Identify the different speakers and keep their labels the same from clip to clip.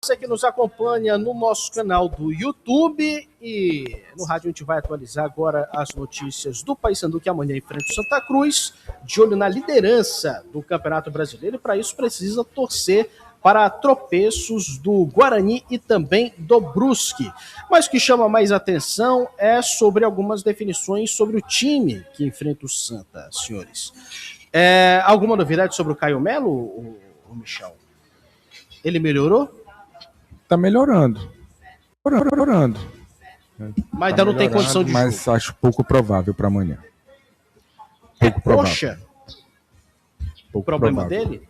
Speaker 1: Você que nos acompanha no nosso canal do YouTube e no rádio a gente vai atualizar agora as notícias do Paysandu que amanhã enfrenta o Santa Cruz, de olho na liderança do Campeonato Brasileiro e para isso precisa torcer para tropeços do Guarani e também do Brusque. Mas o que chama mais atenção é sobre algumas definições sobre o time que enfrenta o Santa, senhores. Alguma novidade sobre o Caio Melo, o Michel? Ele melhorou?
Speaker 2: Tá melhorando.
Speaker 1: Mas ainda não tem condição de
Speaker 2: mas jogo. Acho pouco provável para amanhã.
Speaker 1: Pouco provável. Coxa? O problema dele?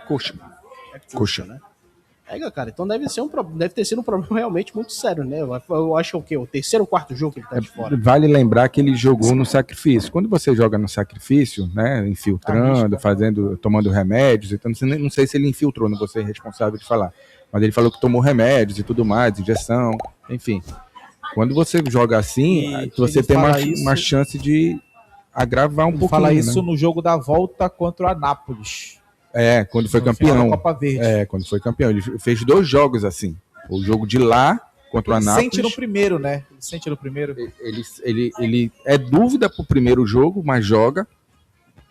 Speaker 2: Coxa.
Speaker 1: Coxa, né? Cara, então deve ter sido um problema realmente muito sério, né? Eu acho que é o quê? O terceiro ou quarto jogo que ele tá de fora.
Speaker 2: Vale lembrar que ele jogou no sacrifício. Quando você joga no sacrifício, né, infiltrando, tomando remédios, então não sei se ele infiltrou, não vou ser responsável de falar. Mas ele falou que tomou remédios e tudo mais, injeção, enfim. Quando você joga assim, você tem uma chance de agravar um pouquinho.
Speaker 3: Fala isso, né? No jogo da volta contra o Anápolis.
Speaker 2: Quando foi campeão.
Speaker 3: Copa Verde.
Speaker 2: Quando foi campeão. Ele fez 2 jogos assim. O jogo de lá contra o Anápolis.
Speaker 3: Sente no primeiro, né? Sente no primeiro.
Speaker 2: Ele é dúvida pro primeiro jogo, mas joga.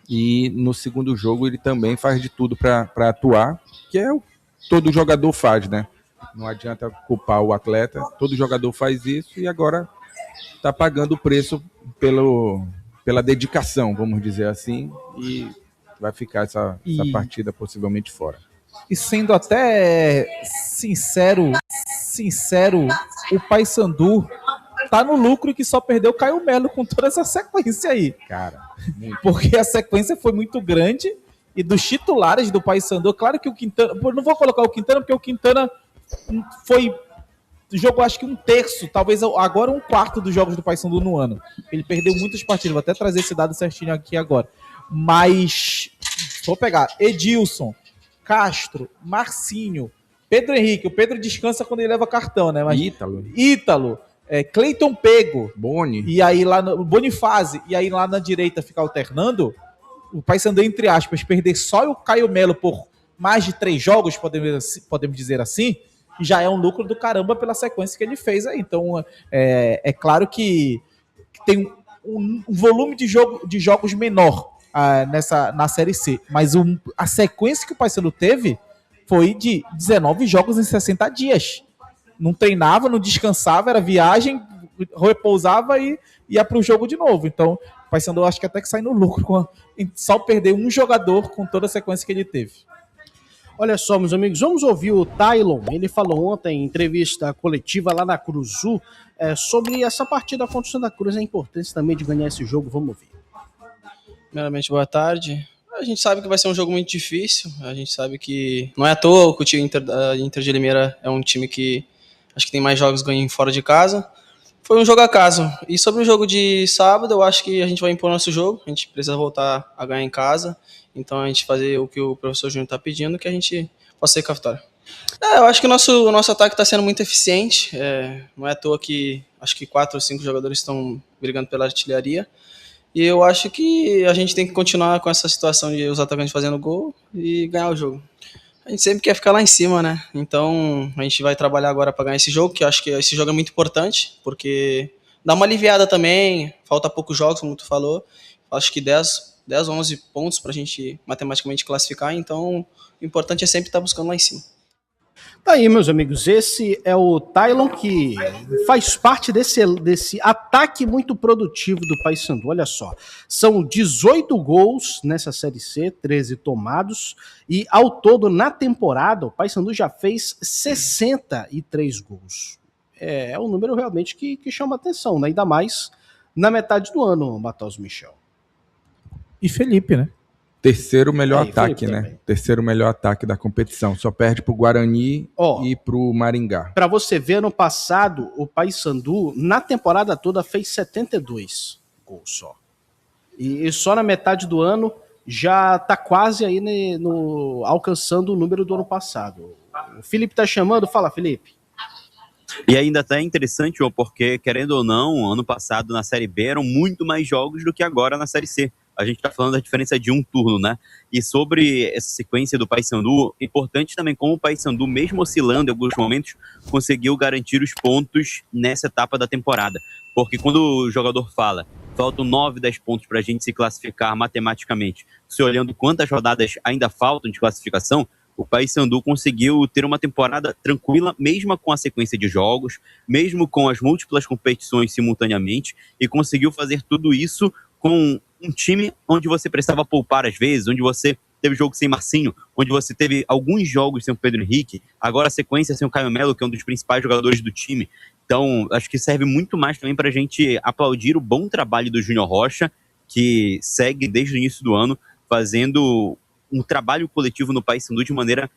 Speaker 2: E no segundo jogo ele também faz de tudo para atuar, que é o que todo jogador faz, né? Não adianta culpar o atleta. Todo jogador faz isso e agora tá pagando o preço pela dedicação, vamos dizer assim, e vai ficar essa partida possivelmente fora.
Speaker 3: E sendo até sincero, o Paysandu tá no lucro que só perdeu o Caio Melo com toda essa sequência aí.
Speaker 2: Cara,
Speaker 3: porque a sequência foi muito grande e dos titulares do Paysandu, claro que o Quintana, não vou colocar o Quintana porque o Quintana jogou acho que 1/3, talvez agora 1/4 dos jogos do Paysandu no ano. Ele perdeu muitas partidas, vou até trazer esse dado certinho aqui agora. Mas, vou pegar Edilson, Castro, Marcinho, Pedro Henrique. O Pedro descansa quando ele leva cartão, né? Mas Ítalo, Cleiton Pego,
Speaker 2: Boni.
Speaker 3: E aí lá no Bonifase, e aí lá na direita ficar alternando. O Paysandu, entre aspas, perder só o Caio Melo por mais de 3 jogos, podemos dizer assim, já é um lucro do caramba pela sequência que ele fez aí. Então, é claro que tem um volume de jogos menor na Série C, mas a sequência que o Paysandu teve foi de 19 jogos em 60 dias. Não treinava, não descansava, era viagem, repousava e ia para o jogo de novo. Então, o Paysandu acho que até que sai no lucro só perder um jogador com toda a sequência que ele teve.
Speaker 1: Olha só, meus amigos, vamos ouvir o Taylon. Ele falou ontem em entrevista coletiva lá na Cruzu sobre essa partida contra o Santa Cruz, a importância também de ganhar esse jogo. Vamos ouvir.
Speaker 4: Primeiramente, boa tarde. A gente sabe que vai ser um jogo muito difícil. A gente sabe que não é à toa que o time Inter de Limeira é um time que acho que tem mais jogos ganhando fora de casa. Foi um jogo acaso. E sobre o jogo de sábado, eu acho que a gente vai impor nosso jogo. A gente precisa voltar a ganhar em casa. Então a gente fazer o que o professor Júnior está pedindo, que a gente possa sair com a vitória. Eu acho que o nosso ataque está sendo muito eficiente. Não é à toa que acho que 4 ou 5 jogadores estão brigando pela artilharia. E eu acho que a gente tem que continuar com essa situação de os atacantes fazendo gol e ganhar o jogo. A gente sempre quer ficar lá em cima, né? Então a gente vai trabalhar agora para ganhar esse jogo, que eu acho que esse jogo é muito importante, porque dá uma aliviada também, falta poucos jogos, como tu falou. Acho que 10, 11 pontos para a gente matematicamente classificar, então o importante é sempre estar buscando lá em cima.
Speaker 1: Tá aí, meus amigos, esse é o Taylon que faz parte desse ataque muito produtivo do Paysandu. Olha só, são 18 gols nessa Série C, 13 tomados, e ao todo na temporada o Paysandu já fez 63 gols. É um número realmente que chama atenção, né? Ainda mais na metade do ano, Matheus Michel.
Speaker 3: E Felipe, né?
Speaker 2: Terceiro melhor ataque, né? Também. Terceiro melhor ataque da competição. Só perde pro Guarani e pro Maringá.
Speaker 1: Para você ver, ano passado, o Paysandu, na temporada toda, fez 72 gols só. E só na metade do ano já tá quase aí alcançando o número do ano passado. O Felipe tá chamando. Fala, Felipe.
Speaker 5: E ainda até é interessante, porque, querendo ou não, ano passado na Série B eram muito mais jogos do que agora na Série C. A gente está falando da diferença de um turno, né? E sobre essa sequência do Paysandu, importante também como o Paysandu, mesmo oscilando em alguns momentos, conseguiu garantir os pontos nessa etapa da temporada. Porque quando o jogador fala, faltam 9, 10 pontos para a gente se classificar matematicamente, se olhando quantas rodadas ainda faltam de classificação, o Paysandu conseguiu ter uma temporada tranquila, mesmo com a sequência de jogos, mesmo com as múltiplas competições simultaneamente, e conseguiu fazer tudo isso com um time onde você precisava poupar às vezes, onde você teve jogo sem Marcinho, onde você teve alguns jogos sem o Pedro Henrique, agora a sequência sem o Caio Melo, que é um dos principais jogadores do time. Então, acho que serve muito mais também para a gente aplaudir o bom trabalho do Júnior Rocha, que segue desde o início do ano fazendo um trabalho coletivo no Paysandu de maneira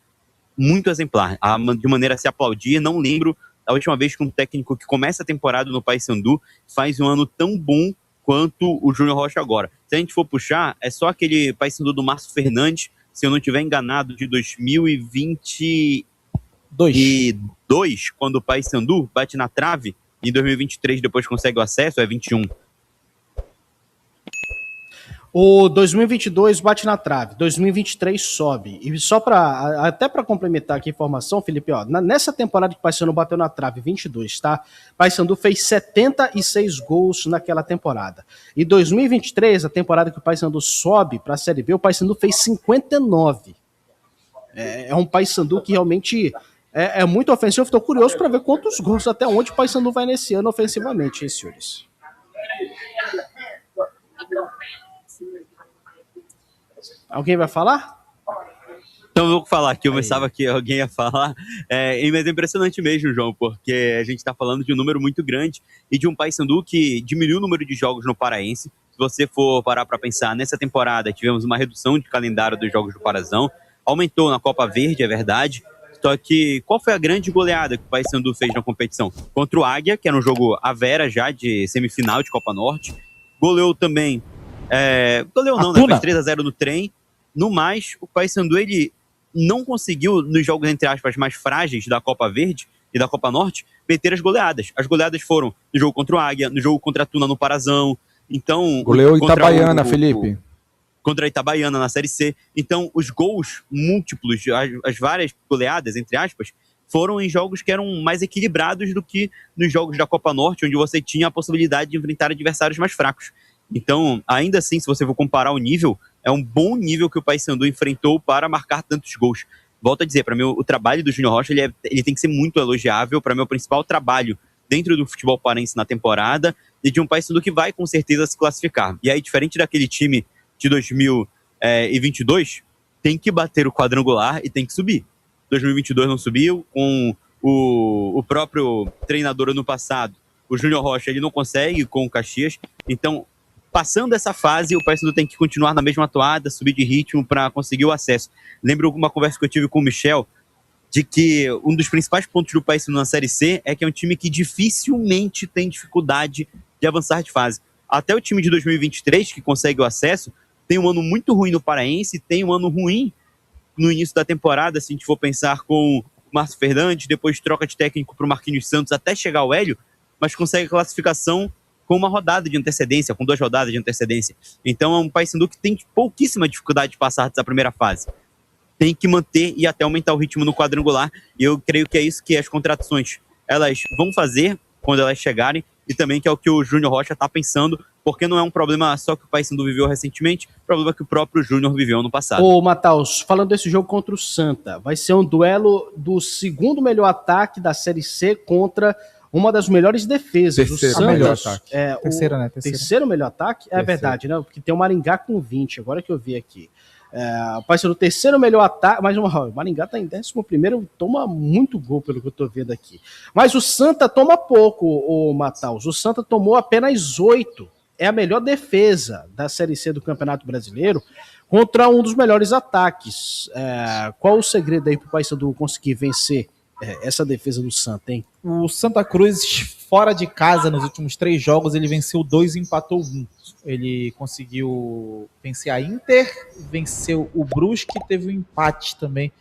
Speaker 5: muito exemplar, de maneira a se aplaudir. Não lembro a última vez que um técnico que começa a temporada no Paysandu faz um ano tão bom quanto o Júnior Rocha agora. Se a gente for puxar, é só aquele Paysandu do Márcio Fernandes, se eu não estiver enganado, de 2022, quando o Paysandu bate na trave, e em 2023 depois consegue o acesso, é 21.
Speaker 1: O 2022 bate na trave, 2023 sobe. E só até para complementar aqui a informação, Felipe, ó, nessa temporada que o Paysandu bateu na trave, 22, tá? Paysandu fez 76 gols naquela temporada. E 2023, a temporada que o Paysandu sobe para a Série B, o Paysandu fez 59. É um Paysandu que realmente é muito ofensivo. Estou curioso para ver quantos gols, até onde o Paysandu vai nesse ano ofensivamente, hein, senhores? Alguém vai falar?
Speaker 5: Então eu vou falar aqui, eu pensava que alguém ia falar. Mas é impressionante mesmo, João, porque a gente está falando de um número muito grande e de um Paysandu que diminuiu o número de jogos no Paraense. Se você for parar para pensar, nessa temporada tivemos uma redução de calendário dos jogos do Parazão, aumentou na Copa Verde, é verdade. Só que qual foi a grande goleada que o Paysandu fez na competição? Contra o Águia, que era um jogo à vera já de semifinal de Copa Norte. Goleou também. Goleou não, né? Fez 3-0 no trem. No mais, o Paysandu ele não conseguiu, nos jogos, entre aspas, mais frágeis da Copa Verde e da Copa Norte, meter as goleadas. As goleadas foram no jogo contra o Águia, no jogo contra a Tuna no Parazão. Então,
Speaker 2: goleou Itabaiana, Felipe.
Speaker 5: Contra a Itabaiana na Série C. Então, os gols múltiplos, as várias goleadas, entre aspas, foram em jogos que eram mais equilibrados do que nos jogos da Copa Norte, onde você tinha a possibilidade de enfrentar adversários mais fracos. Então, ainda assim, se você for comparar o nível, é um bom nível que o Paysandu enfrentou para marcar tantos gols. Volto a dizer, para mim, o trabalho do Júnior Rocha ele tem que ser muito elogiável. Para mim, o principal trabalho dentro do futebol paraense na temporada e de um Paysandu que vai, com certeza, se classificar. E aí, diferente daquele time de 2022, tem que bater o quadrangular e tem que subir. 2022 não subiu, com o próprio treinador ano passado, o Júnior Rocha, ele não consegue com o Caxias. Então, passando essa fase, o Paysandu tem que continuar na mesma toada, subir de ritmo para conseguir o acesso. Lembro uma conversa que eu tive com o Michel, de que um dos principais pontos do Paysandu na Série C é que é um time que dificilmente tem dificuldade de avançar de fase. Até o time de 2023, que consegue o acesso, tem um ano muito ruim no Paraense, tem um ano ruim no início da temporada, se a gente for pensar com o Márcio Fernandes, depois troca de técnico para o Marquinhos Santos até chegar ao Hélio, mas consegue a classificação com uma rodada de antecedência, com 2 rodadas de antecedência. Então é um Paysandu que tem pouquíssima dificuldade de passar dessa primeira fase. Tem que manter e até aumentar o ritmo no quadrangular, e eu creio que é isso que as contratações elas vão fazer quando elas chegarem, e também que é o que o Júnior Rocha está pensando, porque não é um problema só que o Paysandu viveu recentemente, é um problema que o próprio Júnior viveu no passado.
Speaker 1: Ô, Matheus, falando desse jogo contra o Santa, vai ser um duelo do segundo melhor ataque da Série C contra uma das melhores defesas.
Speaker 2: Terceiro melhor ataque.
Speaker 1: Terceiro melhor ataque? É verdade, né? Porque tem o Maringá com 20, agora que eu vi aqui. O Paysandu, terceiro melhor ataque, mas o Maringá tá em 11º, toma muito gol pelo que eu tô vendo aqui. Mas o Santa toma pouco, o Matheus. O Santa tomou apenas 8. É a melhor defesa da Série C do Campeonato Brasileiro contra um dos melhores ataques. Qual o segredo aí pro Paysandu conseguir vencer essa defesa do Santa, hein?
Speaker 3: O Santa Cruz, fora de casa, nos últimos 3 jogos, ele venceu 2 e empatou 1. Ele conseguiu vencer a Inter, venceu o Brusque e teve um empate também.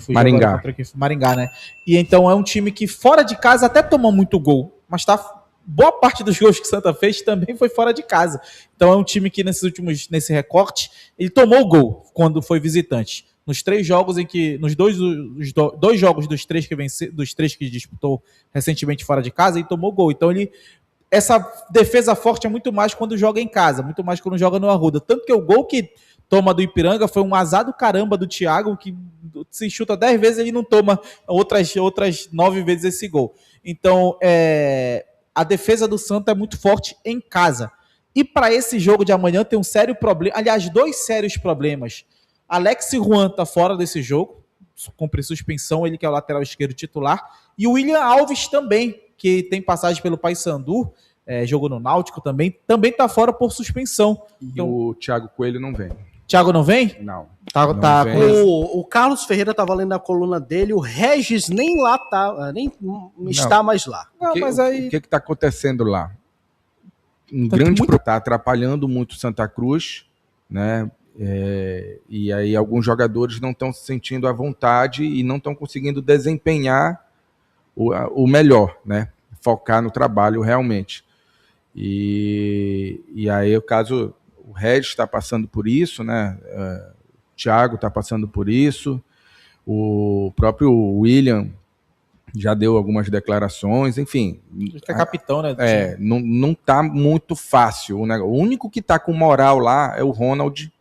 Speaker 2: Maringá.
Speaker 3: Maringá, né? E então é um time que fora de casa até tomou muito gol, mas tá boa parte dos gols que o Santa fez também foi fora de casa. Então é um time que nesse recorte, ele tomou o gol quando foi visitante. Nos 3 jogos em que, nos dois jogos dos 3 que disputou recentemente fora de casa, ele tomou gol. Então essa defesa forte é muito mais quando joga em casa, muito mais quando joga no Arruda. Tanto que o gol que toma do Ipiranga foi um azar do caramba do Thiago, que se chuta 10 vezes, ele não toma outras 9 vezes esse gol. Então, a defesa do Santa é muito forte em casa. E para esse jogo de amanhã tem um sério problema, aliás, 2 sérios problemas. Alex Juan tá fora desse jogo, cumpre suspensão, ele que é o lateral esquerdo titular, e o William Alves também, que tem passagem pelo Paysandu, jogou no Náutico também tá fora por suspensão.
Speaker 2: Então, o Thiago Coelho não vem.
Speaker 3: Thiago não vem?
Speaker 2: Não.
Speaker 3: Tá
Speaker 2: vem.
Speaker 1: O Carlos Ferreira estava lendo a coluna dele, o Regis nem lá tá, nem está mais lá.
Speaker 3: Não, mas aí...
Speaker 2: O que está acontecendo lá? Tá atrapalhando muito Santa Cruz, né? E aí alguns jogadores não estão se sentindo à vontade e não estão conseguindo desempenhar o melhor, né? Focar no trabalho realmente. E aí o caso, o Regis está passando por isso, né? O Thiago está passando por isso, o próprio William já deu algumas declarações, enfim.
Speaker 3: Ele é capitão, né?
Speaker 2: Não tá muito fácil. O único que tá com moral lá é o Ronald,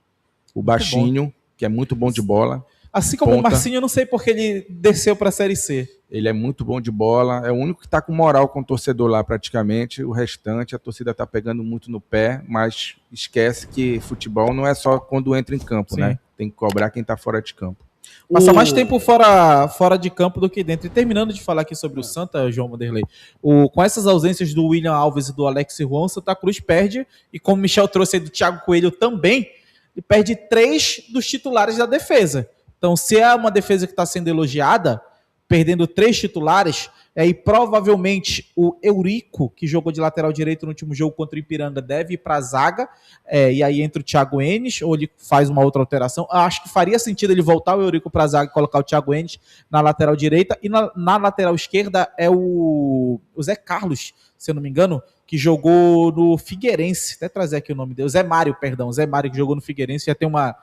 Speaker 2: o baixinho, que é muito bom de bola.
Speaker 3: Assim como o Marcinho, eu não sei porque ele desceu para a Série C.
Speaker 2: Ele é muito bom de bola, é o único que tá com moral com o torcedor lá praticamente. O restante, a torcida tá pegando muito no pé, mas esquece que futebol não é só quando entra em campo,
Speaker 3: Sim.
Speaker 2: né? Tem que cobrar quem tá fora de campo.
Speaker 3: Passa mais tempo fora de campo do que dentro. E terminando de falar aqui sobre o Santa, João Vanderlei, com essas ausências do William Alves e do Alex Juan, o Santa Cruz perde, e como o Michel trouxe aí do Thiago Coelho também, ele perde 3 dos titulares da defesa. Então, se é uma defesa que está sendo elogiada, perdendo 3 titulares, e provavelmente o Eurico, que jogou de lateral direito no último jogo contra o Ipiranga, deve ir para a zaga, e aí entra o Thiago Enes, ou ele faz uma outra alteração. Acho que faria sentido ele voltar o Eurico para a zaga e colocar o Thiago Enes na lateral direita, e na lateral esquerda é o Zé Carlos, se eu não me engano, que jogou no Figueirense, até trazer aqui o nome dele, Zé Mário, que jogou no Figueirense, já tem uma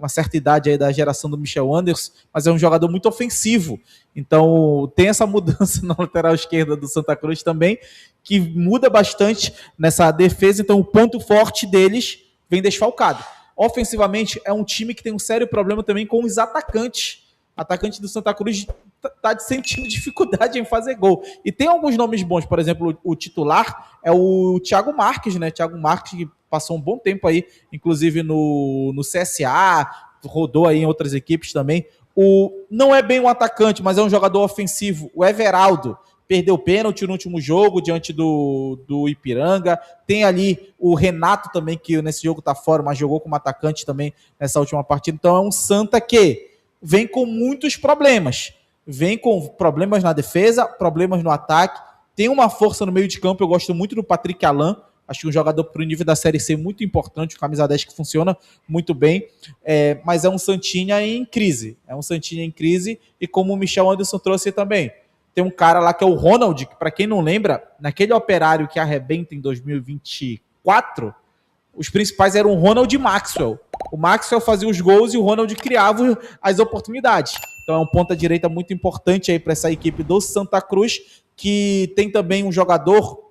Speaker 3: certa idade aí da geração do Michel Anderson, mas é um jogador muito ofensivo. Então tem essa mudança na lateral esquerda do Santa Cruz também, que muda bastante nessa defesa. Então o ponto forte deles vem desfalcado. Ofensivamente é um time que tem um sério problema também com os atacantes. Atacante do Santa Cruz está sentindo dificuldade em fazer gol. E tem alguns nomes bons, por exemplo, o titular é o Thiago Marques, né? Thiago Marques, que passou um bom tempo aí, inclusive no CSA, rodou aí em outras equipes também. Não é bem um atacante, mas é um jogador ofensivo. O Everaldo perdeu pênalti no último jogo diante do Ipiranga. Tem ali o Renato também, que nesse jogo tá fora, mas jogou como atacante também nessa última partida. Então é um Santa que vem com muitos problemas. Vem com problemas na defesa, problemas no ataque. Tem uma força no meio de campo. Eu gosto muito do Patrick Alan. Acho que um jogador para o nível da Série C muito importante, o camisa 10 que funciona muito bem, mas é um Santinha em crise. É um Santinha em crise, e como o Michel Anderson trouxe também, tem um cara lá que é o Ronald, que para quem não lembra, naquele Operário que arrebenta em 2024, os principais eram o Ronald e Maxwell. O Maxwell fazia os gols e o Ronald criava as oportunidades. Então é um ponta-direita muito importante aí para essa equipe do Santa Cruz, que tem também um jogador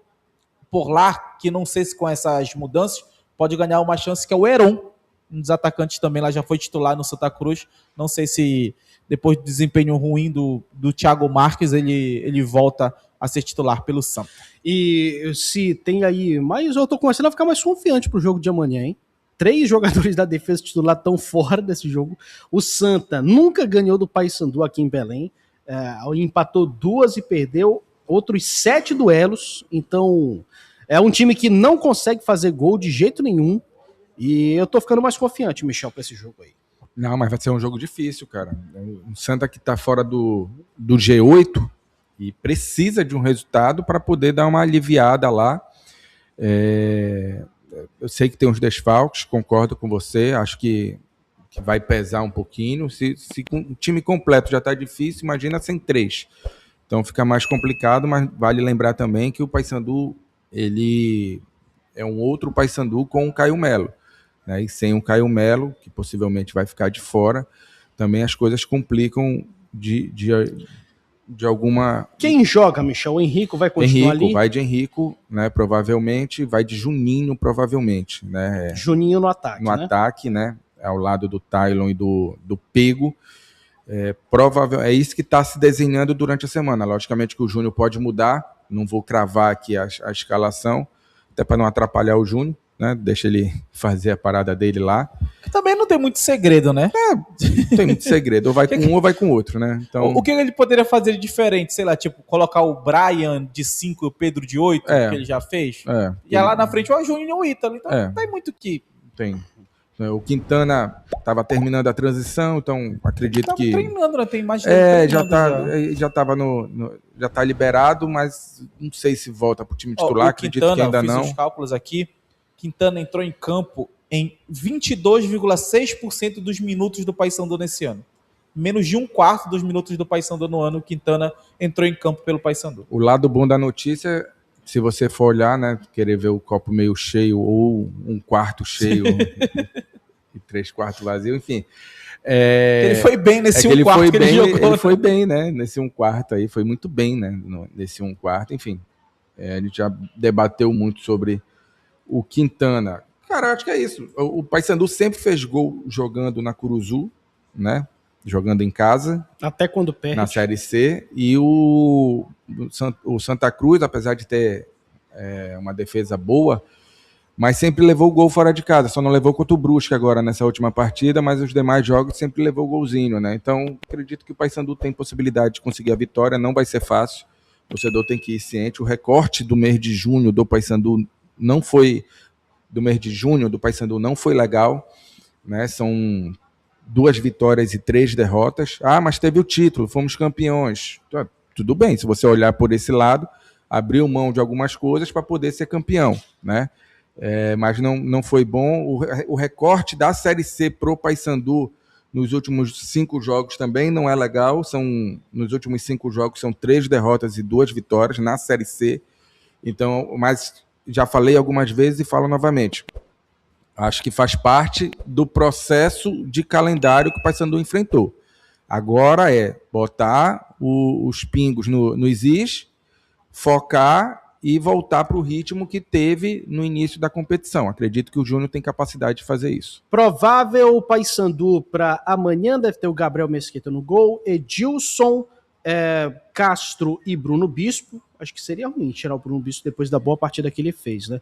Speaker 3: por lá, que não sei se com essas mudanças pode ganhar uma chance, que é o Heron, um dos atacantes também, lá já foi titular no Santa Cruz. Não sei se depois do desempenho ruim do Thiago Marques, ele volta a ser titular pelo Santa.
Speaker 1: E se tem aí, mas eu tô começando a ficar mais confiante pro jogo de amanhã, hein? 3 jogadores da defesa titular estão fora desse jogo. O Santa nunca ganhou do Paysandu aqui em Belém, empatou 2 e perdeu outros 7 duelos. Então é um time que não consegue fazer gol de jeito nenhum, e eu tô ficando mais confiante, Michel, pra esse jogo aí.
Speaker 2: Não, mas vai ser um jogo difícil, cara. O Santa que tá fora do G8 e precisa de um resultado para poder dar uma aliviada lá. Eu sei que tem uns desfalques, concordo com você, acho que vai pesar um pouquinho. Se com o time completo já tá difícil, imagina sem 3. Então fica mais complicado, mas vale lembrar também que o Paysandu ele é um outro Paysandu com o Caio Melo, né? E sem o Caio Melo, que possivelmente vai ficar de fora, também as coisas complicam de alguma...
Speaker 1: Quem joga, Michel? O Henrico vai continuar
Speaker 2: Henrico,
Speaker 1: ali?
Speaker 2: vai de Henrico, né? Provavelmente, vai de Juninho, provavelmente, né?
Speaker 1: Juninho no ataque,
Speaker 2: No
Speaker 1: né?
Speaker 2: ataque, né? Ao lado do Tylon e do Pego. É isso que está se desenhando durante a semana. Logicamente que o Júnior pode mudar, não vou cravar aqui a escalação, até para não atrapalhar o Júnior, né? Deixa ele fazer a parada dele lá.
Speaker 3: Também não tem muito segredo, né?
Speaker 2: Não tem muito segredo, ou vai com um ou vai com o outro, né? Então,
Speaker 3: O que ele poderia fazer de diferente? Sei lá, tipo, colocar o Brian de 5 e o Pedro de 8, que ele já fez? E lá na frente o Júnior e o Ítalo. Então não tem muito que...
Speaker 2: Tem. O Quintana estava terminando a transição, então acredito que...
Speaker 3: treinando, né? Tem mais de
Speaker 2: já tá liberado, mas não sei se volta para o time titular, acredito que ainda não.
Speaker 3: Fiz os cálculos aqui, Quintana entrou em campo em 22,6% dos minutos do Paysandu nesse ano. Menos de um quarto dos minutos do Paysandu no ano, Quintana entrou em campo pelo Paysandu.
Speaker 2: O lado bom da notícia, se você for olhar, né, querer ver o copo meio cheio ou um quarto cheio e 3/4 vazio, enfim.
Speaker 3: Ele foi bem nesse 1/4 que ele jogou.
Speaker 2: Ele foi bem, né, nesse 1/4 aí, foi muito bem, né, nesse 1/4, enfim. A gente já debateu muito sobre o Quintana. Cara, eu acho que é isso. O Paysandu sempre fez gol jogando na Curuzu, né, jogando em casa.
Speaker 1: Até quando perde.
Speaker 2: Na Série C. E o Santa Cruz, apesar de ter uma defesa boa, mas sempre levou o gol fora de casa. Só não levou contra o Brusque agora nessa última partida, mas os demais jogos sempre levou o golzinho, né? Então, acredito que o Paysandu tem possibilidade de conseguir a vitória. Não vai ser fácil. O torcedor tem que ir ciente. O recorte do mês de junho do Paysandu não foi... Do mês de junho do Paysandu não foi legal, né? São 2 vitórias e 3 derrotas. Ah, mas teve o título, fomos campeões. Tudo bem, se você olhar por esse lado, abriu mão de algumas coisas para poder ser campeão, né? Mas não foi bom. O recorte da Série C pro Paysandu nos últimos 5 jogos também não é legal. Nos últimos 5 jogos são 3 derrotas e 2 vitórias na Série C. Então, mas já falei algumas vezes e falo novamente. Acho que faz parte do processo de calendário que o Paysandu enfrentou. Agora é botar os pingos nos is, focar e voltar para o ritmo que teve no início da competição. Acredito que o Júnior tem capacidade de fazer isso.
Speaker 1: Provável Paysandu para amanhã deve ter o Gabriel Mesquita no gol, Edilson, Castro e Bruno Bispo. Acho que seria ruim tirar o Bruno Bispo depois da boa partida que ele fez, né?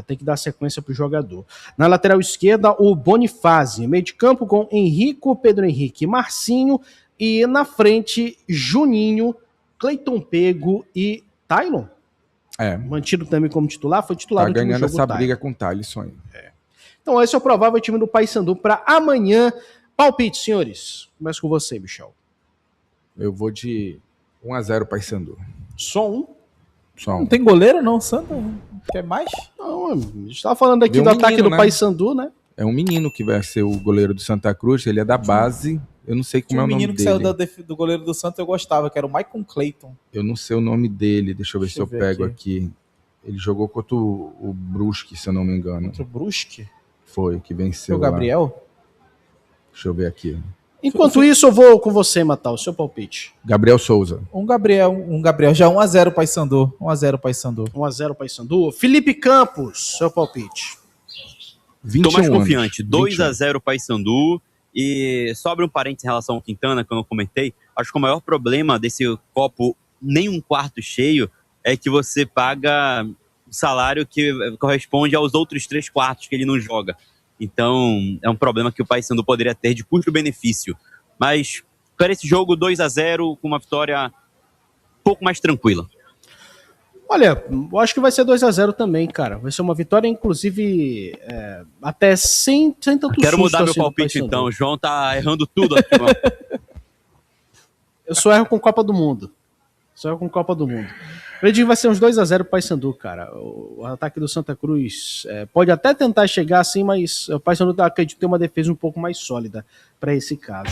Speaker 1: Tem que dar sequência para o jogador. Na lateral esquerda, o Bonifácio. Meio de campo com Henrico, Pedro Henrique e Marcinho. E na frente, Juninho, Cleiton Pego e Tylon. Mantido também como titular, foi titular
Speaker 2: no último jogo. Tá ganhando essa
Speaker 1: Tylon.
Speaker 2: briga com o Thalisson aí.
Speaker 1: Então esse é o provável time do Paysandu para amanhã. Palpite, senhores. Começo com você, Michel.
Speaker 2: Eu vou de 1-0 Paysandu.
Speaker 1: Só um?
Speaker 2: Só um.
Speaker 3: Não tem goleiro não, Santa? Quer mais?
Speaker 1: Não, a gente estava falando aqui do ataque do Paysandu, né?
Speaker 2: É um menino que vai ser o goleiro do Santa Cruz, ele é da base, eu não sei como é o nome dele.
Speaker 3: Tinha um menino que saiu do goleiro do Santa eu gostava, que era o Maicon Clayton.
Speaker 2: Eu não sei o nome dele, deixa eu ver se eu pego aqui. Ele jogou contra o Brusque, se eu não me engano.
Speaker 3: Contra o Brusque?
Speaker 2: Foi, que venceu
Speaker 3: o Gabriel?
Speaker 2: Lá. Deixa eu ver aqui.
Speaker 1: Enquanto isso, eu vou com você, Matar, o seu palpite.
Speaker 2: Gabriel Souza.
Speaker 3: Um Gabriel. Já 1-0 Paysandu. 1-0 Paysandu.
Speaker 1: 1-0 Paysandu. Felipe Campos, seu palpite.
Speaker 5: 21 Tô mais confiante. 2-0 Paysandu. E só abre um parênteses em relação ao Quintana, que eu não comentei. Acho que o maior problema desse copo nem 1/4 cheio é que você paga o salário que corresponde aos outros 3/4 que ele não joga. Então, é um problema que o Paysandu poderia ter de custo-benefício. Mas, para esse jogo, 2-0, com uma vitória um pouco mais tranquila.
Speaker 1: Olha, eu acho que vai ser 2-0 também, cara. Vai ser uma vitória, inclusive, até sem tanto susto.
Speaker 5: Quero mudar
Speaker 1: assim,
Speaker 5: meu palpite, então. O João tá errando tudo aqui, mano.
Speaker 1: Eu só erro com Copa do Mundo. Acredito que vai ser uns 2-0 pro Paysandu, cara. O ataque do Santa Cruz pode até tentar chegar assim, mas o Paysandu acredito ter uma defesa um pouco mais sólida para esse caso.